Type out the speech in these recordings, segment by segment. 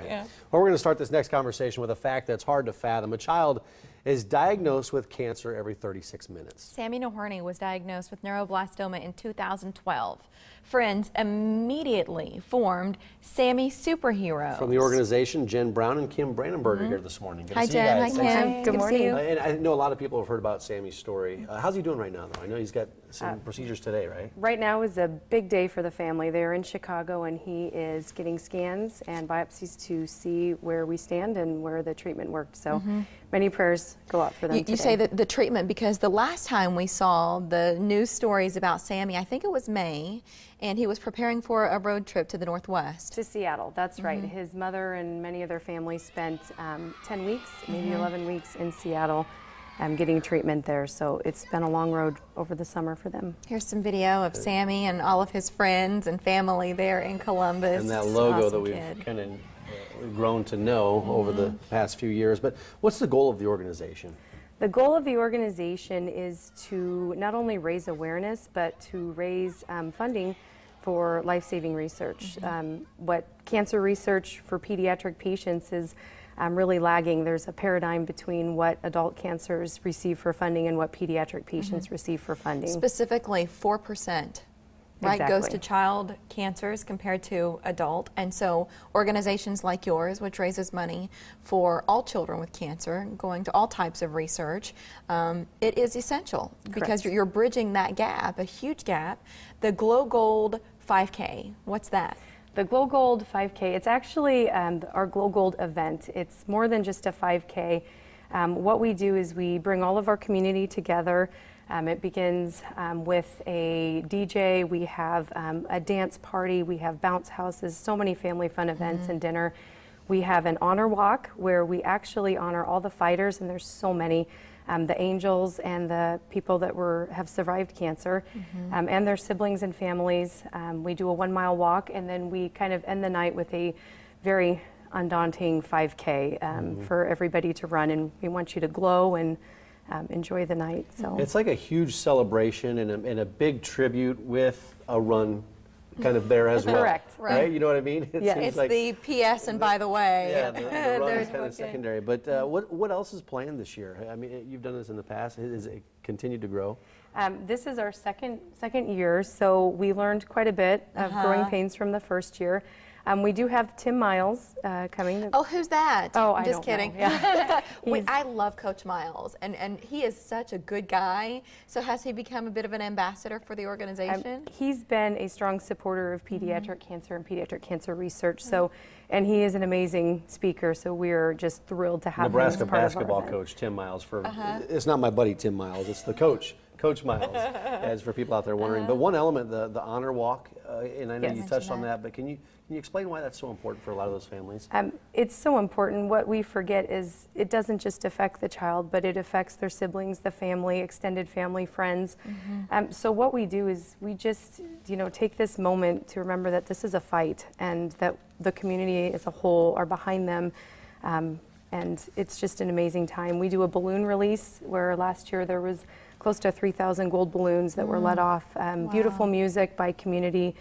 Yeah. Well, we're going to start this next conversation with a fact that's hard to fathom. A child is diagnosed with cancer every 36 minutes. Sammy was diagnosed with neuroblastoma in 2012. Friends immediately formed Sammy Superheroes. From the organization, Jen Brown and Kim Brandenberger here this morning. Good Hi, to see you Jen. guys. Hi, Kim. Good morning. And I know a lot of people have heard about Sammy's story. How's he doing right now, though? I know he's got some procedures today, right? Right now is a big day for the family. They're in Chicago, and he is getting scans and biopsies to see where we stand and where the treatment worked. So many prayers go out for them today. You say that the treatment, because the last time we saw the news stories about Sammy, I think it was May, and he was preparing for a road trip to the Northwest. To Seattle, that's right. His mother and many of their families spent 10 weeks, maybe 11 weeks in Seattle getting treatment there. So it's been a long road over the summer for them. Here's some video of Sammy and all of his friends and family there in Columbus. And that logo Awesome that we've kid. kind of grown to know over the past few years. But what's the goal of the organization? The goal of the organization is to not only raise awareness, but to raise funding for life-saving research. What cancer research for pediatric patients is really lagging. There's a paradigm between what adult cancers receive for funding and what pediatric patients receive for funding. Specifically, 4%. Right, goes to Exactly. child cancers compared to adult, and so organizations like yours, which raises money for all children with cancer, going to all types of research, it is essential because you're bridging that gap, a huge gap. The Glow Gold 5K, what's that? The Glow Gold 5K, it's actually our Glow Gold event. It's more than just a 5K. What we do is we bring all of our community together. It begins with a DJ, we have a dance party, we have bounce houses, so many family fun events and dinner. We have an honor walk where we actually honor all the fighters, and there's so many, the angels and the people that have survived cancer, and their siblings and families. We do a 1 mile walk, and then we kind of end the night with a very undaunting 5K for everybody to run, and we want you to glow and enjoy the night. So It's like a huge celebration and a big tribute with a run kind of there as well. Correct. Right? You know what I mean? It Yes. seems It's like the PS and by the way. yeah, the run is kind of Okay. secondary. But what else is planned this year? I mean, you've done this in the past. Has it continued to grow? this is our second year, so we learned quite a bit of growing pains from the first year. We do have Tim Miles coming. Oh, who's that? Oh, I Just don't kidding. know. Yeah. I love Coach Miles, and he is such a good guy. So has he become a bit of an ambassador for the organization? He's been a strong supporter of pediatric cancer and pediatric cancer research. So, and he is an amazing speaker. So we're just thrilled to have Nebraska him as part of our basketball event. coach Tim Miles. It's not my buddy Tim Miles. It's the coach. Coach Miles, as for people out there wondering. But one element, the honor walk, and I know Yes. you touched on that, but can you explain why that's so important for a lot of those families? It's so important. What we forget is it doesn't just affect the child, but it affects their siblings, the family, extended family, friends. So what we do is we just, take this moment to remember that this is a fight and that the community as a whole are behind them. And it's just an amazing time. We do a balloon release where last year there was close to 3,000 gold balloons that were let off. Beautiful music by community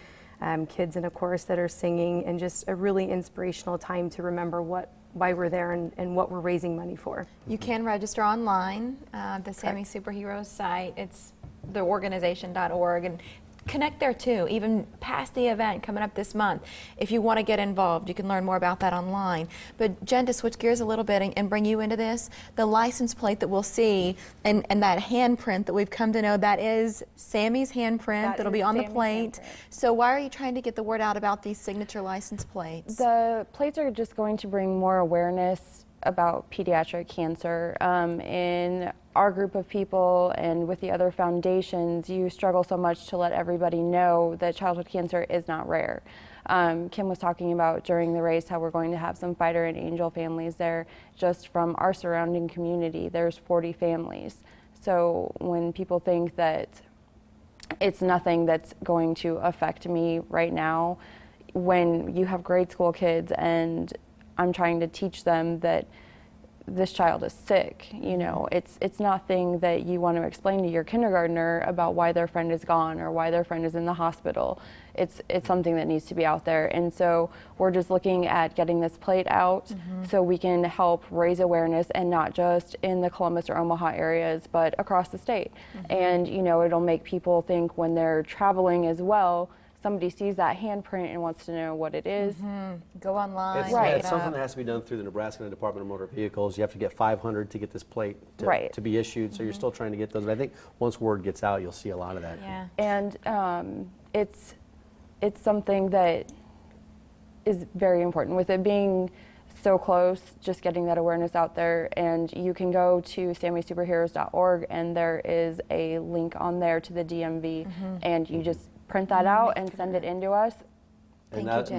kids in a chorus that are singing, and just a really inspirational time to remember why we're there and what we're raising money for. You can register online, the Sammy Superheroes site. It's theorganization.org, and connect there too, even past the event coming up this month. If you want to get involved, you can learn more about that online. But Jen, to switch gears a little bit and bring you into this, the license plate that we'll see and that handprint that we've come to know, that is Sammy's handprint that'll be on the plate. So why are you trying to get the word out about these signature license plates? The plates are just going to bring more awareness about pediatric cancer. In our group of people and with the other foundations, you struggle so much to let everybody know that childhood cancer is not rare. Kim was talking about during the race how we're going to have some fighter and angel families there. Just from our surrounding community, there's 40 families. So when people think that it's nothing that's going to affect me right now, when you have grade school kids and I'm trying to teach them that this child is sick. You know, it's nothing that you want to explain to your kindergartner about why their friend is gone or why their friend is in the hospital. It's something that needs to be out there. And so we're just looking at getting this plate out so we can help raise awareness, and not just in the Columbus or Omaha areas, but across the state. And, you know, it'll make people think when they're traveling as well, somebody sees that handprint and wants to know what it is. Go online. It's something that has to be done through the Nebraska Department of Motor Vehicles. You have to get 500 to get this plate to be issued, so you're still trying to get those. But I think once word gets out, you'll see a lot of that. Yeah. And it's something that is very important. With it being so close, just getting that awareness out there. And you can go to sammysuperheroes.org, and there is a link on there to the DMV, and you just print that out and send it in to us. And not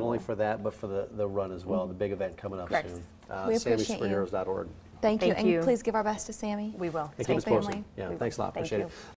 only for that, but for the run as well, the big event coming up soon. We appreciate SammySuperheroes.org. Thank you. Thank you. And please give our best to Sammy. We will. And keep us posted. family. Yeah, thanks a lot. Appreciate it.